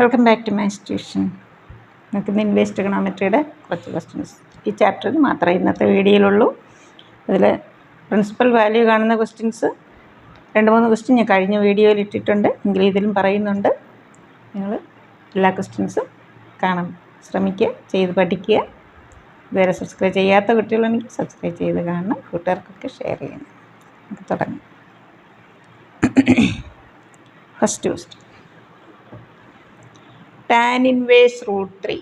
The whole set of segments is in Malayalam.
Welcome back to maths tuition. നമുക്ക് ഇന്ന് ഇൻവേഴ്സ് ട്രിഗണോമെട്രിയുടെ കുറച്ച് ക്വസ്റ്റ്യൻസ് ഈ ചാപ്റ്ററിൽ മാത്രമേ ഇന്നത്തെ വീഡിയോയിലുള്ളൂ. അതിൽ പ്രിൻസിപ്പൽ വാല്യൂ കാണുന്ന ക്വസ്റ്റ്യൻസ് 2-3 ക്വസ്റ്റ്യൻ ഞാൻ കഴിഞ്ഞ വീഡിയോയിൽ ഇട്ടിട്ടുണ്ട്, എങ്കിലും ഇതിലും പറയുന്നുണ്ട്. നിങ്ങൾ എല്ലാ ക്വസ്റ്റ്യൻസും കാണാൻ ശ്രമിക്കുക, ചെയ്ത് പഠിക്കുക. ഇതുവരെ സബ്സ്ക്രൈബ് ചെയ്യാത്ത കുട്ടികളുണ്ടെങ്കിൽ സബ്സ്ക്രൈബ് ചെയ്ത് കാണണം, കൂട്ടുകാർക്കൊക്കെ ഷെയർ ചെയ്യണം. നമുക്ക് തുടങ്ങാം. First question, tan inverse root 3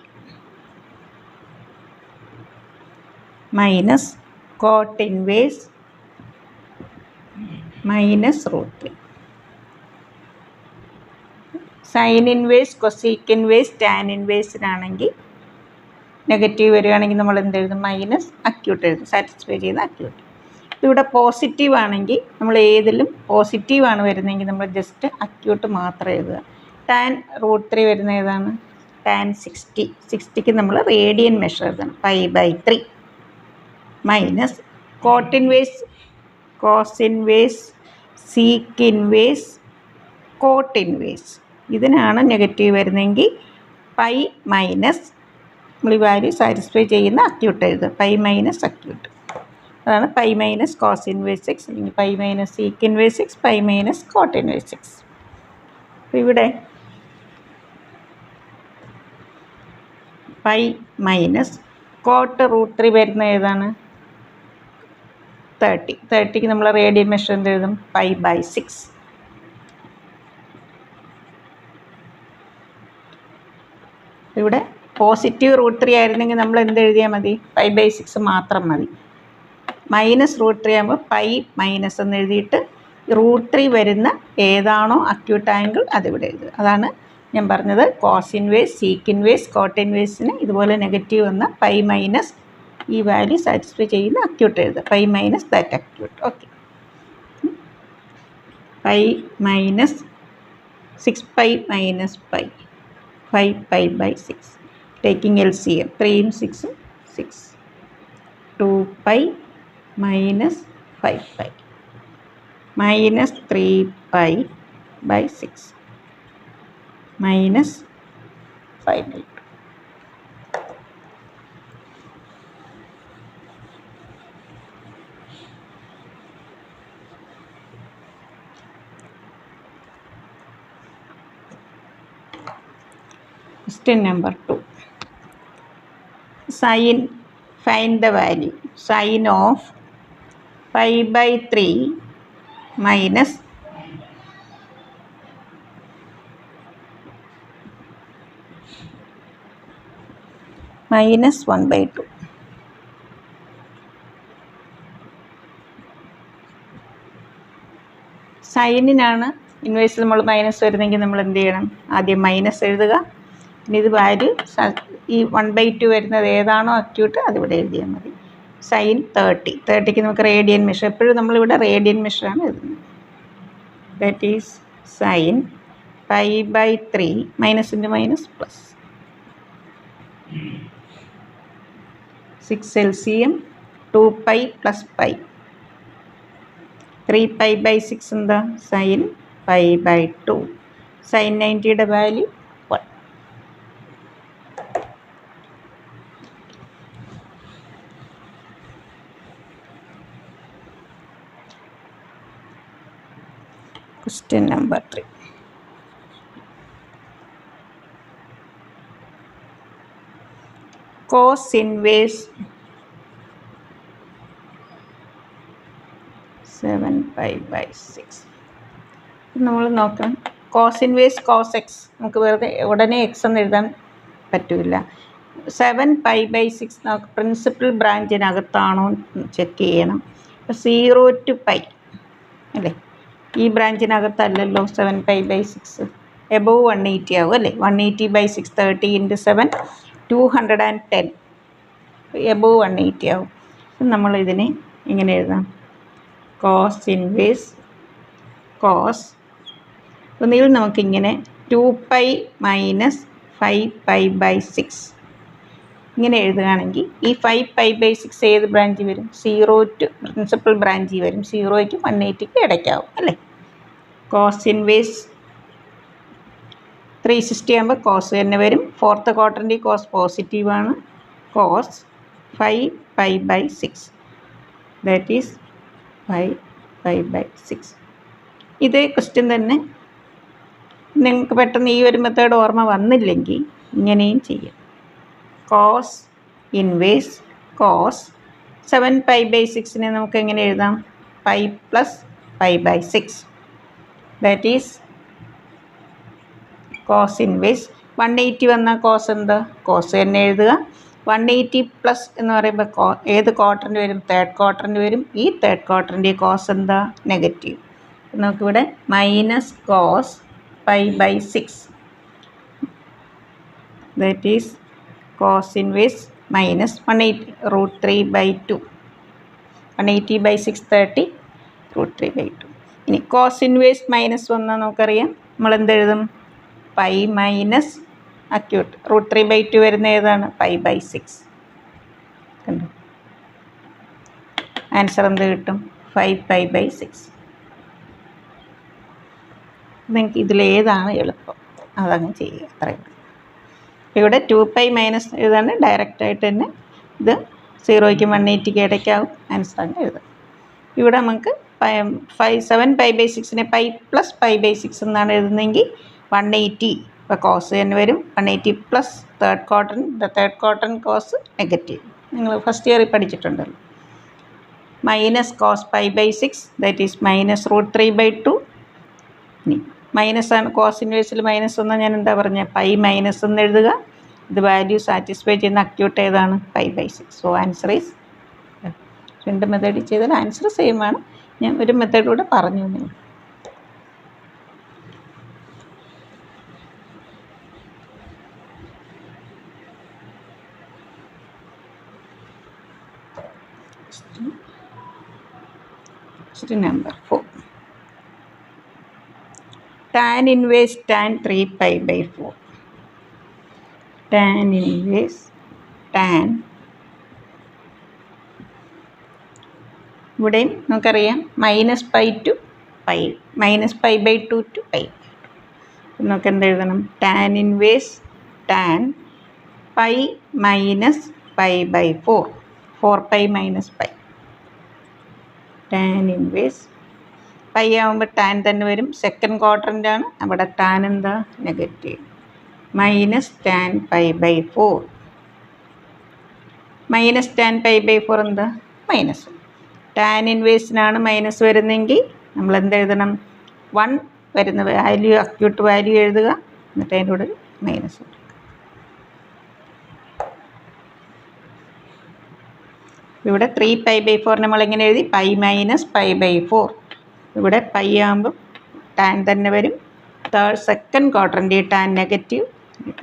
minus cot inverse minus root 3. Sine inverse, cosec inverse, tan ഇൻവേഴ്സിനാണെങ്കിൽ നെഗറ്റീവ് വരികയാണെങ്കിൽ നമ്മൾ എന്ത് എഴുതും? മൈനസ് അക്യൂട്ട് എഴുതും, സാറ്റിസ്ഫൈ ചെയ്യുന്ന അക്യൂട്ട്. ഇവിടെ പോസിറ്റീവ് ആണെങ്കിൽ നമ്മൾ ഏതിലും പോസിറ്റീവാണ് വരുന്നതെങ്കിൽ നമ്മൾ ജസ്റ്റ് അക്യൂട്ട് മാത്രം എഴുതുക. ടാൻ റൂട്ട് 3 വരുന്ന ഏതാണ്? ടാൻ 60. 60ക്ക് നമ്മൾ റേഡിയൻ മെഷർ എഴുതണം, π/3 minus cot inverse, cos inverse, sec inverse, cot inverse. ഇതിനാണ് നെഗറ്റീവ് വരുന്നതെങ്കിൽ പൈ മൈനസ് നമ്മൾ ഈ വാല്യൂ സാറ്റിസ്ഫൈ ചെയ്യുന്ന അക്യൂട്ട് എഴുതുക, പൈ മൈനസ് അക്യൂട്ട്. അതാണ് പൈ മൈനസ് കോസ് ഇൻവേഴ്സ് 6, അല്ലെങ്കിൽ pi minus sec inverse 6, pi minus cot inverse 6. അപ്പോൾ ഇവിടെ പൈ മൈനസ് കോട്ട് റൂട്ട് 3 വരുന്ന ഏതാണ്? 30. 30ക്ക് നമ്മൾ റേഡിയൻ മെഷർ എന്ത് എഴുതും? π/6. ഇവിടെ പോസിറ്റീവ് റൂട്ട് 3 ആയിരുന്നെങ്കിൽ നമ്മൾ എന്ത് എഴുതിയാൽ മതി? π/6 മാത്രം മതി. മൈനസ് റൂട്ട് 3 ആകുമ്പോൾ പൈ മൈനസ് എന്ന് എഴുതിയിട്ട് റൂട്ട് 3 വരുന്ന ഏതാണോ അക്യൂട്ട് ആംഗിൾ അതിവിടെ എഴുതുക. അതാണ് ഞാൻ പറഞ്ഞത്, cos inverse, sec inverse, cot ഇൻവേഴ്സിന് ഇതുപോലെ നെഗറ്റീവ് വന്ന പൈ മൈനസ് ഈ വാല്യൂ സാറ്റിസ്ഫൈ ചെയ്യുന്ന അക്യൂട്ട് എഴുതുക, pi minus that acute. Okay, pi minus 6π minus pi, 5π/6. Taking LCM, 3ഉം 6ഉം 6, 2π minus 5π minus 3π/6 minus 5/2. Question number 2. Sin, find the value. Sin of π/3 minus -1/2. സൈനിനാണ് ഇൻവേഴ്സിൽ നമ്മൾ മൈനസ് വരുന്നെങ്കിൽ നമ്മൾ എന്ത് ചെയ്യണം? ആദ്യം മൈനസ് എഴുതുക. പിന്നെ ഇത് വാല്യൂ ഈ 1/2 വരുന്നത് ഏതാണോ അക്യൂട്ട് അതിവിടെ എഴുതിയാൽ മതി. സൈൻ 30. 30ക്ക് നമുക്ക് റേഡിയൻ മെഷർ, എപ്പോഴും നമ്മളിവിടെ റേഡിയൻ മെഷറാണ് എഴുതുന്നത്. That is sine π/3 minus into minus plus 6 LCM, 2π plus pi, 3π/6 എന്താ? സൈൻ π/2. സൈൻ 90യുടെ value 1. Question number 3. Cos inverse 7π/6. നമ്മൾ നോക്കാം, കോസ് ഇൻവേഴ്സ് കോസ് എക്സ് നമുക്ക് വെറുതെ ഉടനെ എക്സ് എന്ന് എഴുതാൻ പറ്റില്ല. 7π/6 നമുക്ക് പ്രിൻസിപ്പൽ ബ്രാഞ്ചിനകത്താണോ ചെക്ക് ചെയ്യണം. അപ്പോൾ 0 to π അല്ലേ, ഈ ബ്രാഞ്ചിനകത്തല്ലല്ലോ 7π/6. എബോവ് 180 ആവും അല്ലേ. 180/6, 30 × 7 210. എബോവ് 180 ആവും. നമ്മൾ ഇതിനെ ഇങ്ങനെ എഴുതാം, കോസ് ഇൻവേഴ്സ് കോസ്. ഒന്നുകിൽ നമുക്കിങ്ങനെ 2π മൈനസ് 5π/6 ഇങ്ങനെ എഴുതുകയാണെങ്കിൽ ഈ 5π/6 ഏത് ബ്രാഞ്ചിൽ വരും? 0 to പ്രിൻസിപ്പൽ ബ്രാഞ്ചിൽ വരും. 0യ്ക്കും 180ക്കും ഇടയ്ക്കാവും അല്ലേ. കോസ് ഇൻവേഴ്സ് 360 ആകുമ്പോൾ കോസ് തന്നെ വരും. ഫോർത്ത് ക്വാർട്ടറിൻ്റെ കോസ് പോസിറ്റീവാണ്. Cos 5π/6 that is 5π/6. ഇതേ ക്വസ്റ്റ്യൻ തന്നെ നിങ്ങൾക്ക് പെട്ടെന്ന് ഈ ഒരു മെത്തേഡ് ഓർമ്മ വന്നില്ലെങ്കിൽ ഇങ്ങനെയും ചെയ്യാം. കോസ് ഇൻവേഴ്സ് കോസ് 7π/6 നമുക്ക് എങ്ങനെ എഴുതാം? Pi plus π/6 that is cos inverse 180 വന്നാൽ കോസ് എന്താ? കോസ് തന്നെ എഴുതുക. 180 പ്ലസ് എന്ന് പറയുമ്പോൾ ഏത് ക്വാർട്ടറിൻ്റെ വരും? തേർഡ് ക്വാർട്ടറിൻ്റെ വരും. ഈ തേർഡ് ക്വാർട്ടറിൻ്റെ കോസ് എന്താ? നെഗറ്റീവ്. നമുക്കിവിടെ minus cos π/6 that is cos inverse minus 180√3/2. 180/6 30 √3/2. ഇനി കോസ് ഇൻവേഴ്സ് മൈനസ് വന്നാൽ നമുക്കറിയാം നമ്മൾ എന്തെഴുതും? പൈ മൈനസ് അക്യൂട്ട് √3/2 വരുന്ന ഏതാണ്? π/6. കണ്ടു. ആൻസർ എന്ത് കിട്ടും? 5π/6. നിങ്ങൾക്ക് ഇതിലേതാണ് എളുപ്പം അതങ്ങ് ചെയ്യുക. അത്രയും. ഇവിടെ 2π മൈനസ് എഴുതാണ് ഡയറക്റ്റായിട്ട് തന്നെ. ഇത് 0ക്കും 180ക്ക് ഇടയ്ക്കാവും. ആൻസർ അങ്ങ് എഴുതാം. ഇവിടെ നമുക്ക് 7π/6 പൈ പ്ലസ് π/6 എന്നാണ് എഴുതുന്നതെങ്കിൽ 180 ഇപ്പോൾ കോസ് തന്നെ വരും. 180 plus third quarter cos negative. നിങ്ങൾ ഫസ്റ്റ് ഇയറിൽ പഠിച്ചിട്ടുണ്ടല്ലോ. Minus cos π/6 that is minus √3/2. ഇനി മൈനസ് ആണ്. കോസ് ഇൻവേഴ്സിൽ മൈനസ് വന്നാൽ ഞാൻ എന്താ പറഞ്ഞത്? പൈ മൈനസ് എന്ന് എഴുതുക. ഇത് വാല്യൂ സാറ്റിസ്ഫൈ ചെയ്യുന്ന അക്യൂട്ട് ഏതാണ്? π/6. So answer is. രണ്ട് മെത്തേഡിൽ ചെയ്താൽ ആൻസർ സെയിം ആണ്. ഞാൻ ഒരു മെത്തേഡിലൂടെ പറഞ്ഞു നിങ്ങൾ. Number 4. tan inverse tan 3π/4. tan inverse tan ഇവിടെയും നമുക്കറിയാം -π to π, -π/2 to π. നമുക്ക് എന്തെഴുതണം? tan inverse tan π minus π/4. 4π minus π. tan inverse pi ആകുമ്പോൾ ടാൻ തന്നെ വരും. സെക്കൻഡ് ക്വാർട്ടറിൻ്റെ ആണ്. അവിടെ ടാൻ എന്താ? Negative. Minus tan π/4. Minus tan π/4 എന്താ? മൈനസ്. ടാൻ ഇൻവേഴ്സിനാണ് മൈനസ് വരുന്നതെങ്കിൽ നമ്മൾ എന്തെഴുതണം? 1 വരുന്ന വാല്യൂ അക്യൂട്ട് വാല്യൂ എഴുതുക. എന്നിട്ട് അതിൻ്റെ കൂടെ മൈനസ്. ഇവിടെ 3π/4 നമ്മളെങ്ങനെ എഴുതി? Pi minus π/4. ഇവിടെ പൈ ആകുമ്പം ടാൻ തന്നെ വരും. സെക്കൻഡ് ക്വാർട്ടറിൻ്റെ ടാൻ നെഗറ്റീവ്.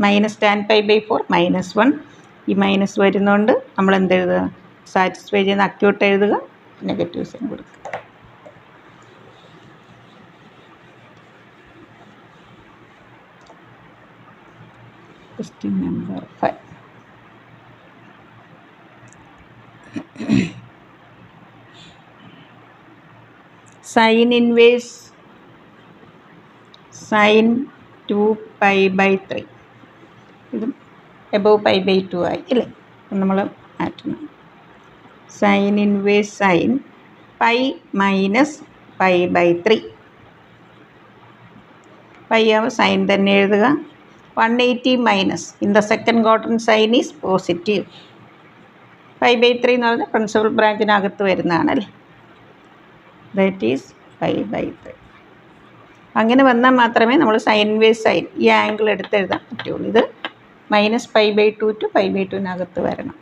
Minus tan π/4 -1. ഈ മൈനസ് വരുന്നതുകൊണ്ട് നമ്മൾ എന്തെഴുതുക? സാറ്റിസ്ഫൈ ചെയ്യുന്ന അക്യൂട്ട് എഴുതുക. നെഗറ്റീവ് സൈൻ കൊടുക്കുക. Question number 5. Sine inverse sine 2π/3. ഇതും എബവ് π/2 ആയി അല്ലേ? നമ്മൾ മാറ്റണം. Sine inverse sine pi minus π/3. Pi ആവുമ്പോൾ സൈൻ തന്നെ എഴുതുക. 180 minus in the second quarter sine is positive. π/3 എന്ന് പറഞ്ഞാൽ പ്രിൻസിപ്പൽ ബ്രാഞ്ചിനകത്ത് വരുന്നതാണ് അല്ലേ? That is π/3. അങ്ങനെ വന്നാൽ മാത്രമേ നമ്മൾ സൈൻ ഇൻവേഴ്സ് സൈൻ ഈ ആംഗിൾ എടുത്ത് എഴുതാൻ പറ്റുള്ളൂ. ഇത് -π/2 to π/2 വരണം.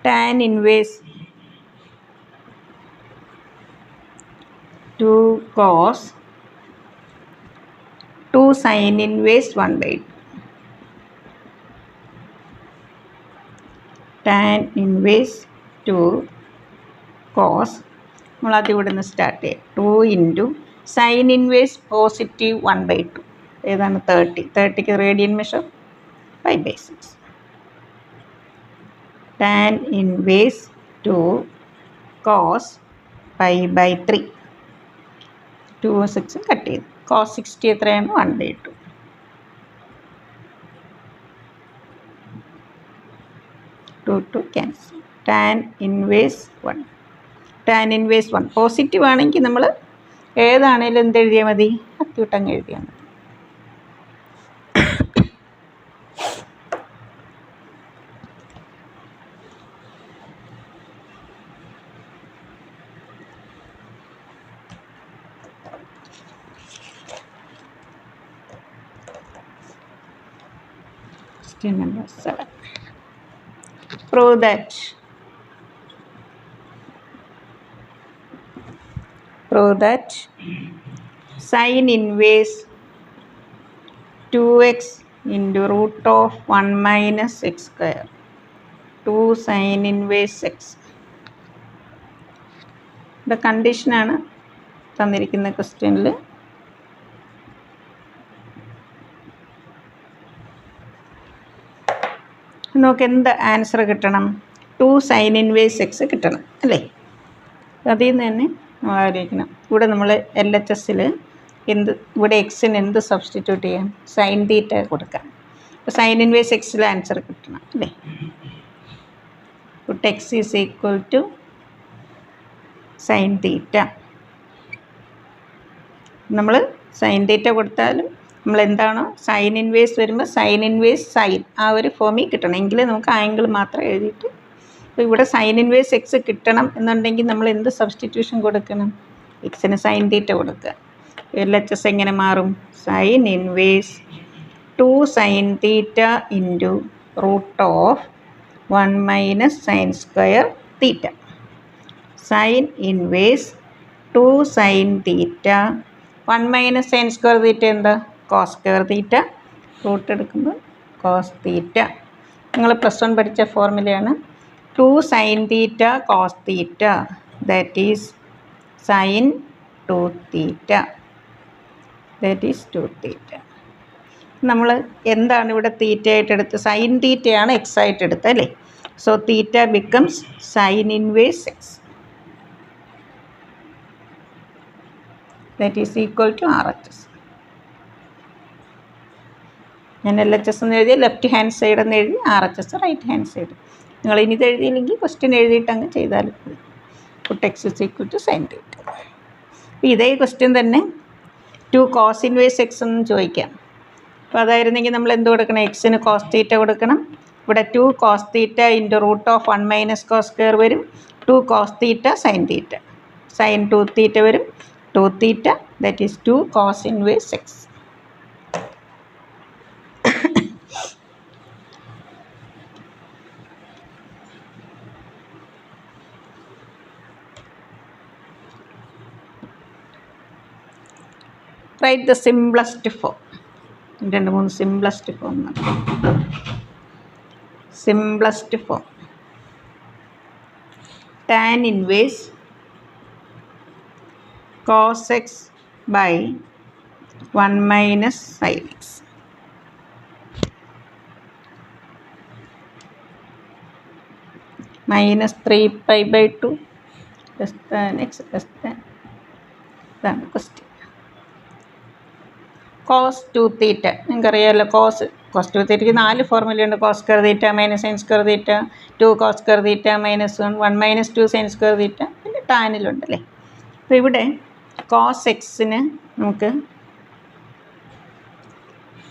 tan inverse 2 cos 2 sin inverse 1/2. tan inverse 2 cos നമ്മളത് ഇവിടെ നിന്ന് സ്റ്റാർട്ട് ചെയ്യാം. 2 ഇൻറ്റു സൈൻ ഇൻവേഴ്സ് പോസിറ്റീവ് 1/2. ഏതാണ്? 30. 30ക്ക് radian measure 5/6. tan inverse 2 cos pi by 3. 2 6 cut ചെയ്തു. cos 60 എത്രയാണ്? 1/2. 2 cancel. tan inverse 1. tan inverse 1 positive ആണെങ്കിൽ നമ്മൾ ഏതാണേലും എന്ത് എഴുതിയാൽ മതി? അക്യൂട്ട് അങ്ങ് എഴുതിയാൽ മതി. Question number 7. Prove that sin inverse 2x into root of 1 minus x square 2 sin inverse x. ഇത് കണ്ടീഷനാണ് തന്നിരിക്കുന്ന ക്വസ്റ്റ്യനിൽ. നമുക്ക് എന്ത് ആൻസർ കിട്ടണം? 2 sin inverse x കിട്ടണം അല്ലേ? അതിൽ നിന്ന് തന്നെ നമ്മൾ ആലോചിക്കണം. ഇവിടെ നമ്മൾ LHSൽ ഇവിടെ എക്സിന് എന്ത് സബ്സ്റ്റിറ്റ്യൂട്ട് ചെയ്യാം? സൈൻ തീറ്റ കൊടുക്കാം. അപ്പോൾ സൈൻ ഇൻവേഴ്സ് എക്സിൽ ആൻസർ കിട്ടണം അല്ലേ? Put x is equal to sine theta. നമ്മൾ സൈൻ തീറ്റ കൊടുത്താലും നമ്മൾ എന്താണോ സൈൻ ഇൻവേഴ്സ് വരുമ്പോൾ സൈൻ ഇൻവേഴ്സ് സൈൻ ആ ഒരു ഫോമിൽ കിട്ടണം. എങ്കിൽ നമുക്ക് ആംഗിൾ മാത്രം എഴുതിയിട്ട്, അപ്പോൾ ഇവിടെ സൈൻ ഇൻവേഴ്സ് എക്സ് കിട്ടണം എന്നുണ്ടെങ്കിൽ നമ്മൾ എന്ത് സബ്സ്റ്റിറ്റ്യൂഷൻ കൊടുക്കണം? എക്സിന് സൈൻ തീറ്റ കൊടുക്കുക. LHS എങ്ങനെ മാറും? Sine inverse 2 sine theta into root of 1 minus sine square theta. Sine inverse 2 sine theta 1 minus sine square theta എന്താ? Cos square theta. റൂട്ട് എടുക്കുമ്പോൾ കോസ് തീറ്റ. നിങ്ങൾ +1 പഠിച്ച ഫോർമുലയാണ്. 2 sine theta cos theta that is sine 2 theta. That is 2 theta. നമ്മൾ എന്താണ് ഇവിടെ തീറ്റ ആയിട്ട് എടുത്ത്? സൈൻ തീറ്റയാണ് എക്സ് ആയിട്ട് എടുത്തത് അല്ലേ? So theta becomes sine inverse x. That is equal to RHS. ഞാൻ LHS എന്ന് എഴുതിയ ലെഫ്റ്റ് ഹാൻഡ് സൈഡ് എന്ന് എഴുതി, RHS റൈറ്റ് ഹാൻഡ് സൈഡ്. നിങ്ങൾ ഇനി ഇത് എഴുതിയില്ലെങ്കിൽ ക്വസ്റ്റ്യൻ എഴുതിയിട്ട് അങ്ങ് ചെയ്താലും മതി. Put x is equal to sine theta. അപ്പോൾ ഇതേ ക്വസ്റ്റ്യൻ തന്നെ 2 കോസ് ഇൻവേഴ്സ് എക്സ് എന്ന് ചോദിക്കാം. അപ്പോൾ അതായിരുന്നെങ്കിൽ നമ്മൾ എന്ത് കൊടുക്കണം? എക്സിന് കോസ് തീറ്റ കൊടുക്കണം. ഇവിടെ 2 cos theta into root of 1 minus cos square വരും. 2 cos theta sine theta. Sine 2 theta വരും. 2 theta that is 2 cos inverse x. Write the simplest form. 2-3 simplest form. Simplest form. Tan inverse cos x by 1 minus sin x. Minus 3 pi by 2 less than x less than. ഇതാണ് ക്വസ്റ്റ്യൻ. കോസ് 2 തീറ്റ നിങ്ങൾക്കറിയാമല്ലോ. കോസ് 2 തീറ്റയ്ക്ക് 4 ഫോർമുലയുണ്ട്. Cos square theta minus sine square theta, 2 cos square theta minus 1 minus 2 sine square theta, പിന്നെ ടാനിലുണ്ടല്ലേ. അപ്പോൾ ഇവിടെ കോസ് എക്സിന് നമുക്ക്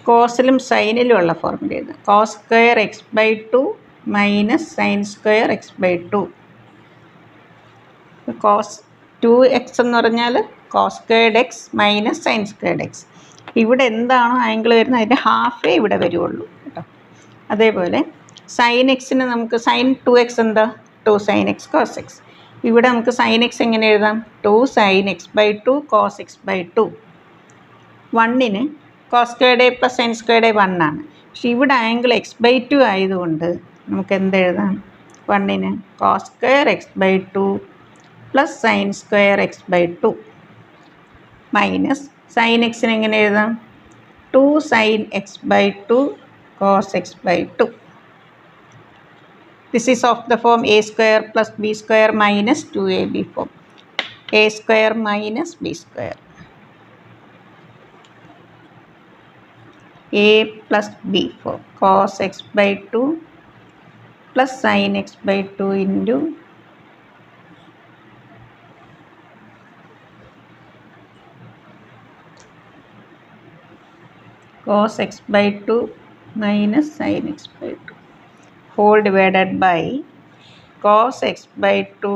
കോസിലും സൈനിലും ഉള്ള ഫോർമുല എഴുതാം. Cos square x by 2 minus sine square x by 2. Cos 2x എന്ന് പറഞ്ഞാൽ cos squared x minus sine squared x. ഇവിടെ എന്താണോ ആംഗിൾ വരുന്നത് അതിൻ്റെ ഹാഫേ ഇവിടെ വരുള്ളൂ കേട്ടോ. അതേപോലെ സൈൻ എക്സിന് നമുക്ക് സൈൻ 2x എന്താ? 2 സൈൻ എക്സ് കോസ് എക്സ്. ഇവിടെ നമുക്ക് സൈൻ എക്സ് എങ്ങനെ എഴുതാം? 2 sine x by 2 cos x by 2. 1ന് cos squared a plus sine squared a 1 ആണ്. പക്ഷേ ഇവിടെ ആംഗിൾ x ബൈ 2 ആയതുകൊണ്ട് നമുക്ക് എന്തെഴുതാം? 1ന് cos square x by 2 plus sine square x by 2 minus sine എക്സിന് എങ്ങനെ എഴുതാം? 2 sine x by 2 cos x by 2. This is of the form a square plus b square minus 2ab form. A square minus b square. A plus b form. Cos x by 2 plus sin x by 2 into cos x by 2 minus sin x by 2 whole divided by cos x by 2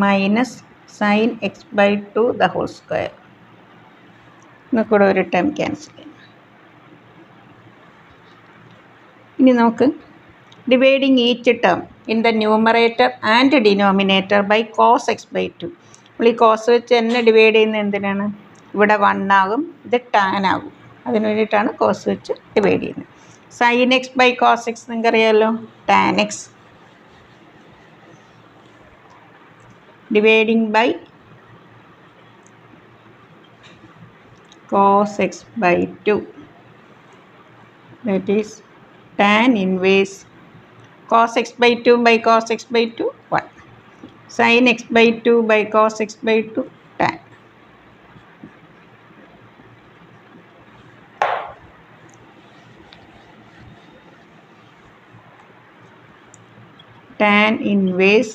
minus sin x by 2 the whole square. നമുക്കിവിടെ ഒരു ടേം ക്യാൻസൽ ചെയ്യാം. ഇനി നമുക്ക് dividing each term in the numerator and denominator by cos x by 2. നമ്മൾ ഈ കോസ് വെച്ച് തന്നെ ഡിവൈഡ് ചെയ്യുന്നത് എന്തിനാണ്? ഇവിടെ 1 ആകും, ഇത് ടാൻ ആകും. അതിന് വേണ്ടിയിട്ടാണ് കോസ് വെച്ച് ഡിവൈഡ് ചെയ്യുന്നത്. Sine x by cos x നിങ്ങൾക്കറിയാമല്ലോ, tan x dividing by cos x by 2, that is tan inverse cos x by 2 by cos x by 2 1, sin x by 2 by cos x by 2 tan. Tan inverse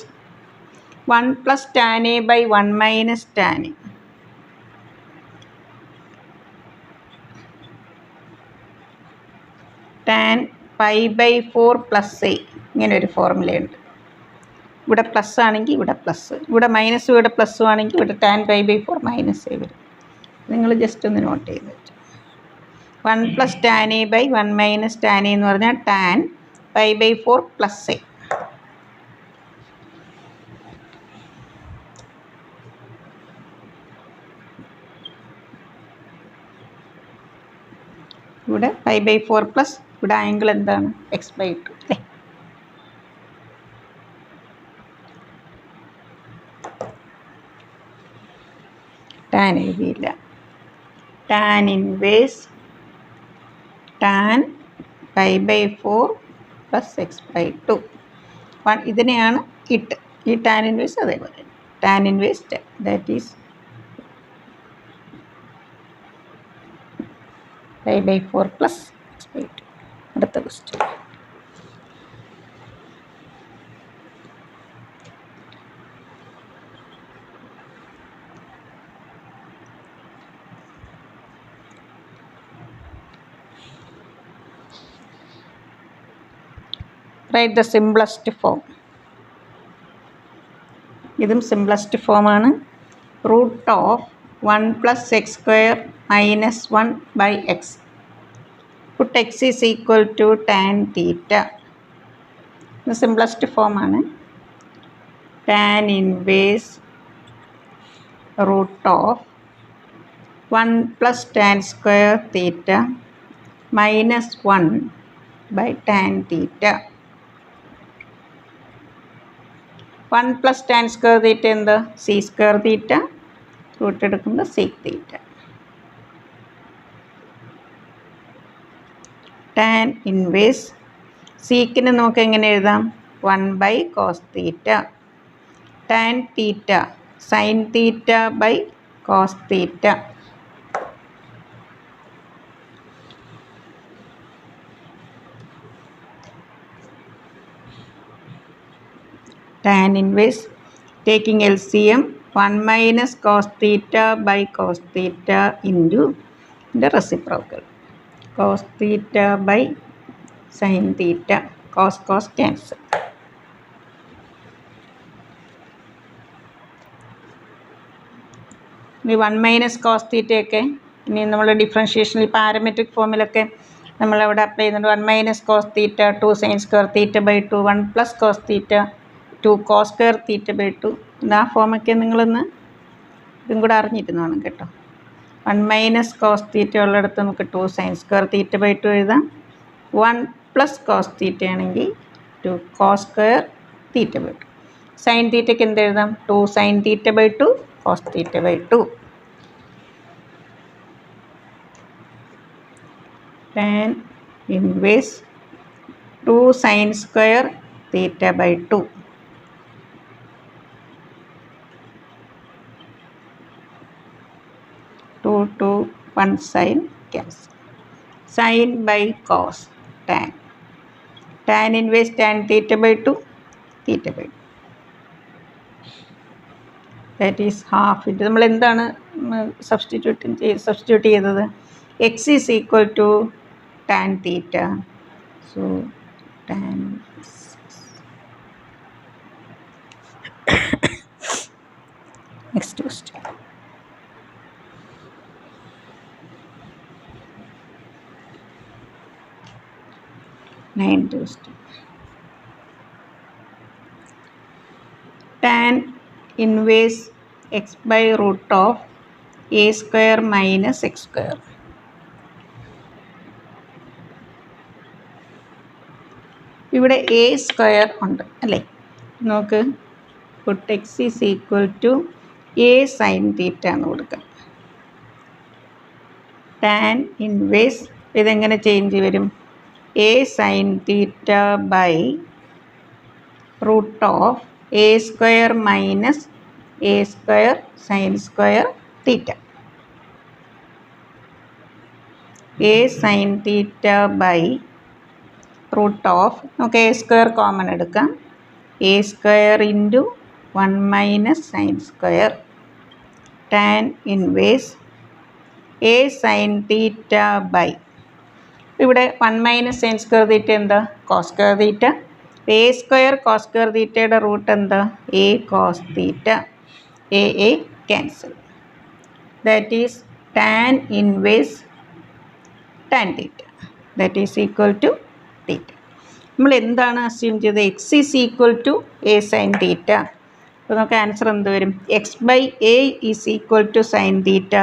1 plus tan a by 1 minus tan a. Tan pi by 4 plus a. ഇങ്ങനെ ഒരു ഫോർമുലയുണ്ട്. ഇവിടെ പ്ലസ് ആണെങ്കിൽ ഇവിടെ പ്ലസ്, ഇവിടെ മൈനസ് ഇവിടെ പ്ലസ്സും ആണെങ്കിൽ ഇവിടെ tan pi by 4 minus a വരും. നിങ്ങൾ ജസ്റ്റ് ഒന്ന് നോട്ട് ചെയ്ത് വെച്ചു. 1 plus tan a by 1 minus tan a എന്ന് പറഞ്ഞാൽ tan pi by 4 plus a. ഇവിടെ പൈ ബൈ 4 പ്ലസ് ഇവിടെ ആംഗിൾ എന്താണ്? എക്സ് ബൈ 2 അല്ലേ? ടാൻ എഴുതിയില്ല. Tan inverse tan pi by 4 plus x by 2. ഇതിനെയാണ് ഇട്ട് ഈ ടാൻ ഇൻവേഴ്സ് അതേപോലെ tan inverse that is pi by 4 plus x by 2. അടുത്ത question. Write the simplest form. ഇതും സിംപ്ലസ്റ്റ് ഫോമാണ്. Root of 1 plus x square minus 1 by x. Put x is equal to tan theta. The simplest form ആണ്. Tan inverse root of 1 plus tan square theta minus 1 by tan theta. 1 plus tan square theta എന്താ? c square theta. റൂട്ട് എടുക്കുമ്പോൾ sec theta. ടാൻ ഇൻവേഴ്സ് സീക്കിന് നമുക്ക് എങ്ങനെ എഴുതാം? 1 by cos theta. Tan theta sine theta by cos theta. Tan inverse taking LCM 1 minus cos theta by cos theta into ഇതിൻ്റെ reciprocal cos theta by sin theta. Cos cancel. ഈ 1 മൈനസ് കോസ് തീറ്റയൊക്കെ ഇനി നമ്മൾ ഡിഫറൻഷിയേഷനിൽ പാരമെട്രിക് ഫോമിലൊക്കെ നമ്മളവിടെ അപ്ലൈ ചെയ്യുന്നുണ്ട്. 1 minus cos theta 2 sine square theta by 2 1 plus cos theta 2 cos square theta by 2. ആ ഫോമൊക്കെ നിങ്ങളൊന്ന് ഇതും കൂടെ അറിഞ്ഞിരുന്നു വേണം കേട്ടോ. 1 മൈനസ് കോസ് തീറ്റ ഉള്ളിടത്ത് നമുക്ക് 2 സൈൻ സ്ക്വയർ തീറ്റ ബൈ 2 എഴുതാം. 1 പ്ലസ് കോസ് തീറ്റ ആണെങ്കിൽ 2 cos square theta by 2. Sine തീറ്റയ്ക്ക് എന്ത് എഴുതാം? 2 sine theta by 2 cos theta by 2. Tan inverse 2 sin square theta by 2. 1 sin cancel. Sin by cos tan. Tan inverse tan theta by 2 theta by 2. That is half into നമ്മൾ എന്താണ് സബ്സ്റ്റിറ്റ്യൂട്ട് ചെയ്തത്? x is equal to tan theta. So tan next question. Ninth question. Tan inverse x by root of a square minus x square. ഇവിടെ a സ്ക്വയർ ഉണ്ട് അല്ലേ? നോക്ക്, put x is equal to a sine theta എന്ന് കൊടുക്കാം. ടാൻ ഇൻവേഴ്സ് ഇതെങ്ങനെ ചേഞ്ച് വരും? a sine theta by root of a square minus a square sine square theta. a sine theta by root of, നമുക്ക് എ സ്ക്വയർ കോമൺ എടുക്കാം, a square into 1 minus sine square tan inverse a sine theta by, ഇവിടെ 1 മൈനസ് സൈൻ സ്ക്വയർ തീറ്റ എന്താ? Cos square theta. A square cos square തീറ്റയുടെ റൂട്ട് എന്താ? A cos theta. A cancel. That is tan inverse tan theta that is equal to theta. നമ്മൾ എന്താണ് അസ്യൂം ചെയ്തത്? X is equal to a sine theta. അപ്പോൾ നമുക്ക് ആൻസർ എന്ത് വരും? X by a is equal to sine theta.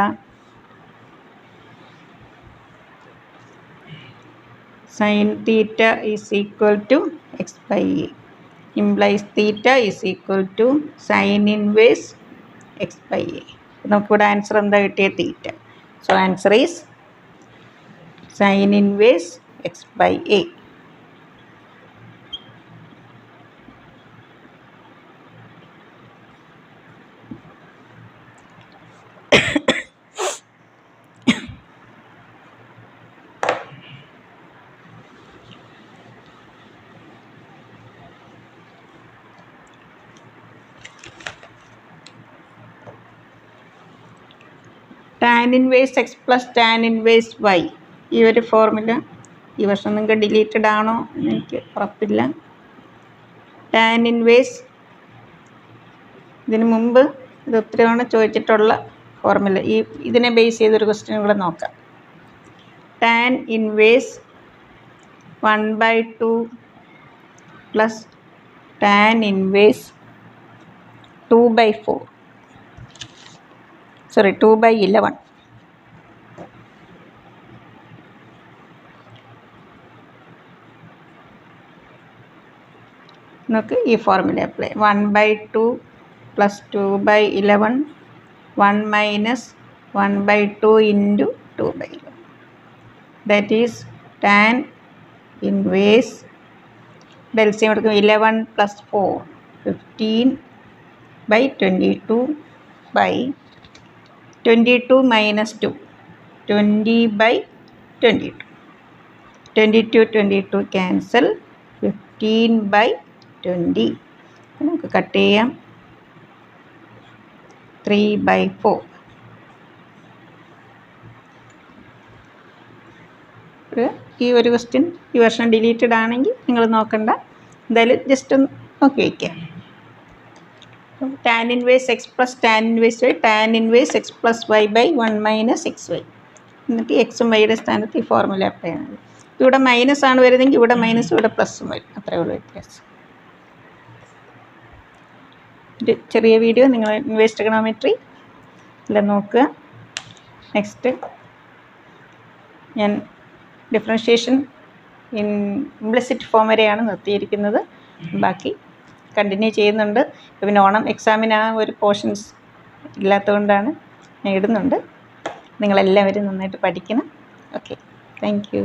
Sine theta is equal to x by a implies theta is equal to sine inverse x by a. നമുക്കിവിടെ ആൻസർ എന്താ കിട്ടിയത്? തീറ്റ. So answer is sine inverse x by a. Tan inverse x plus tan inverse y, ഈ ഒരു ഫോർമുല ഈ വർഷം നിങ്ങൾക്ക് ഡിലീറ്റഡ് ആണോ എന്ന് എനിക്ക് ഉറപ്പില്ല. ടാൻ ഇൻവേഴ്സ് ഇതിന് മുമ്പ് ഇത് ഒത്തിരി തവണ ചോദിച്ചിട്ടുള്ള ഫോർമുല, ഇതിനെ ബേസ് ചെയ്തൊരു ക്വസ്റ്റ്യൻ കൂടെ നോക്കാം. Tan inverse 1/2 plus tan inverse 2/4 2/11. നമുക്ക് ഈ formula apply. 1/2 plus 2/11 1 minus 1/2 into 2/11 that is tan inverse ഡെൽസിയം എടുക്കും 11 പ്ലസ് 4 15/22 by 22 minus 2 20/22 22 cancel 15/20 നമുക്ക് കട്ട് ചെയ്യാം 3/4. ഈ ഒരു ക്വസ്റ്റ്യൻ ഈ വർഷം ഡിലീറ്റഡ് ആണെങ്കിൽ നിങ്ങൾ നോക്കണ്ട, എന്തായാലും ജസ്റ്റ് ഒന്ന് നോക്കി വയ്ക്കാം. Tan inverse x plus tan inverse y tan inverse x plus y by 1 minus x y. എന്നിട്ട് എക്സും വൈയുടെ സ്ഥാനത്ത് ഈ ഫോർമുല അപ്ലൈ ചെയ്യണം. ഇവിടെ മൈനസ് ആണ് വരുന്നതെങ്കിൽ ഇവിടെ മൈനസ് ഇവിടെ പ്ലസ്സും വരും, അത്രയേ ഉള്ളൂ വ്യത്യാസം. ഒരു ചെറിയ വീഡിയോ നിങ്ങൾ ഇൻവേഴ്സ് ട്രിഗണോമെട്രി എല്ലാം നോക്കുക. നെക്സ്റ്റ് ഞാൻ ഡിഫറൻഷിയേഷൻ ഇൻ ഇംപ്ലിസിറ്റ് ഫോം വരെയാണ് നിർത്തിയിരിക്കുന്നത്, ബാക്കി കണ്ടിന്യൂ ചെയ്യുന്നുണ്ട്. പിന്നെ ഓണം എക്സാമിന് ആ ഒരു പോർഷൻസ് ഇല്ലാത്തതുകൊണ്ടാണ് ഞാൻ ഇടുന്നുണ്ട്. നിങ്ങളെല്ലാവരും നന്നായിട്ട് പഠിക്കണം. Okay, thank you.